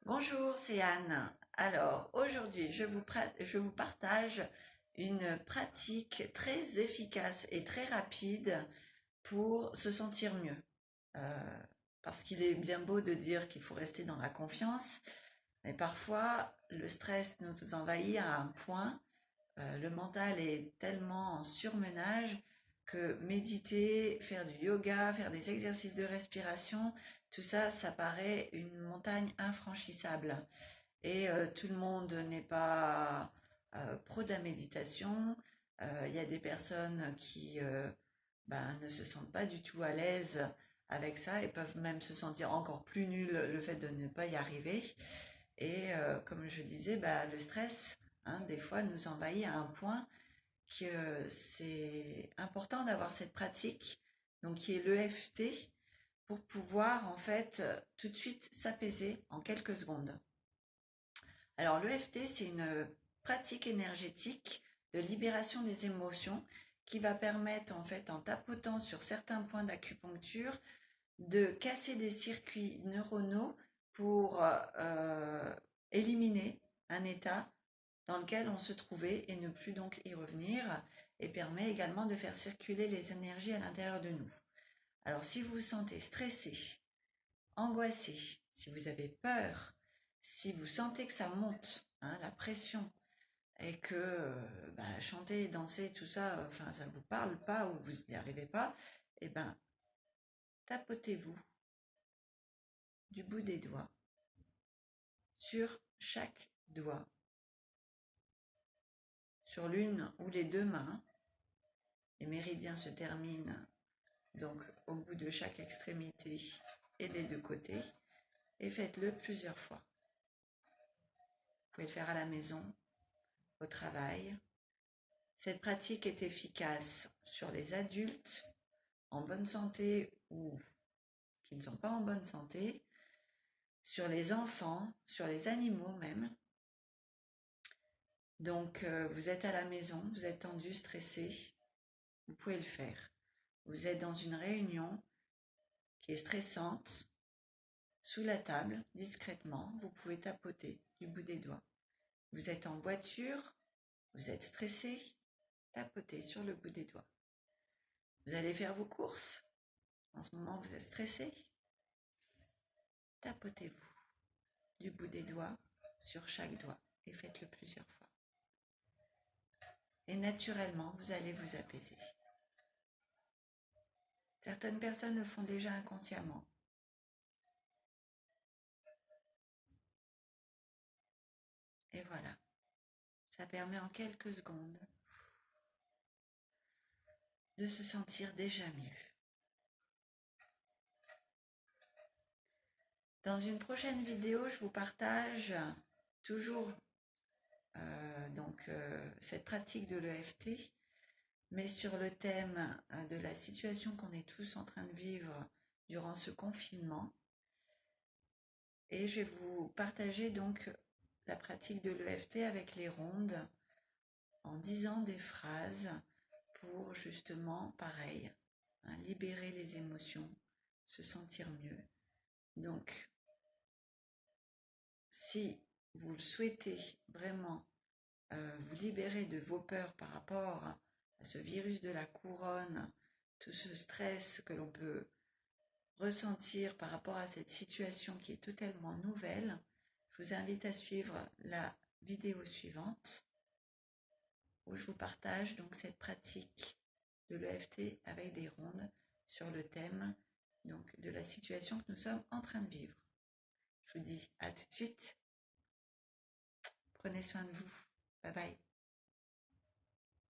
Bonjour, c'est Anne. Alors, aujourd'hui, je vous partage une pratique très efficace et très rapide pour se sentir mieux. Euh, Parce qu'il est bien beau de dire qu'il faut rester dans la confiance, mais parfois le stress nous envahit à un point, le mental est tellement en surmenage que méditer, faire du yoga, faire des exercices de respiration, tout ça, ça paraît une montagne infranchissable. Et tout le monde n'est pas pro de la méditation. Il y a des personnes qui ne se sentent pas du tout à l'aise avec ça et peuvent même se sentir encore plus nuls le fait de ne pas y arriver. Et comme je disais, le stress, hein, des fois, nous envahit à un point que c'est important d'avoir cette pratique, donc qui est l'EFT, pour pouvoir en fait tout de suite s'apaiser en quelques secondes. Alors l'EFT, c'est une pratique énergétique de libération des émotions qui va permettre en fait en tapotant sur certains points d'acupuncture de casser des circuits neuronaux pour éliminer un état dans lequel on se trouvait et ne plus donc y revenir, et permet également de faire circuler les énergies à l'intérieur de nous. Alors si vous vous sentez stressé, angoissé, si vous avez peur, si vous sentez que ça monte, hein, la pression, et que chanter, danser, tout ça, enfin ça ne vous parle pas ou vous n'y arrivez pas, eh ben tapotez-vous du bout des doigts sur chaque doigt, sur l'une ou les deux mains. Les méridiens se terminent donc au bout de chaque extrémité et des deux côtés, et faites-le plusieurs fois. Vous pouvez le faire à la maison, au travail. Cette pratique est efficace sur les adultes en bonne santé ou qui ne sont pas en bonne santé, sur les enfants, sur les animaux même. Donc vous êtes à la maison, vous êtes tendu, stressé, vous pouvez le faire. Vous êtes dans une réunion qui est stressante, sous la table, discrètement, vous pouvez tapoter du bout des doigts. Vous êtes en voiture, vous êtes stressé, tapotez sur le bout des doigts. Vous allez faire vos courses, en ce moment vous êtes stressé, tapotez-vous du bout des doigts sur chaque doigt et faites-le plusieurs fois. Et naturellement, vous allez vous apaiser. Certaines personnes le font déjà inconsciemment. Et voilà, ça permet en quelques secondes de se sentir déjà mieux. Dans une prochaine vidéo, je vous partage toujours cette pratique de l'EFT, mais sur le thème de la situation qu'on est tous en train de vivre durant ce confinement. Et je vais vous partager donc la pratique de l'EFT avec les rondes en disant des phrases pour justement, pareil, hein, libérer les émotions, se sentir mieux. Donc, si vous le souhaitez vraiment vous libérer de vos peurs par rapport à ce virus de la couronne, tout ce stress que l'on peut ressentir par rapport à cette situation qui est totalement nouvelle, je vous invite à suivre la vidéo suivante où je vous partage donc cette pratique de l'EFT avec des rondes sur le thème donc de la situation que nous sommes en train de vivre. Je vous dis à tout de suite. Prenez soin de vous. Bye bye.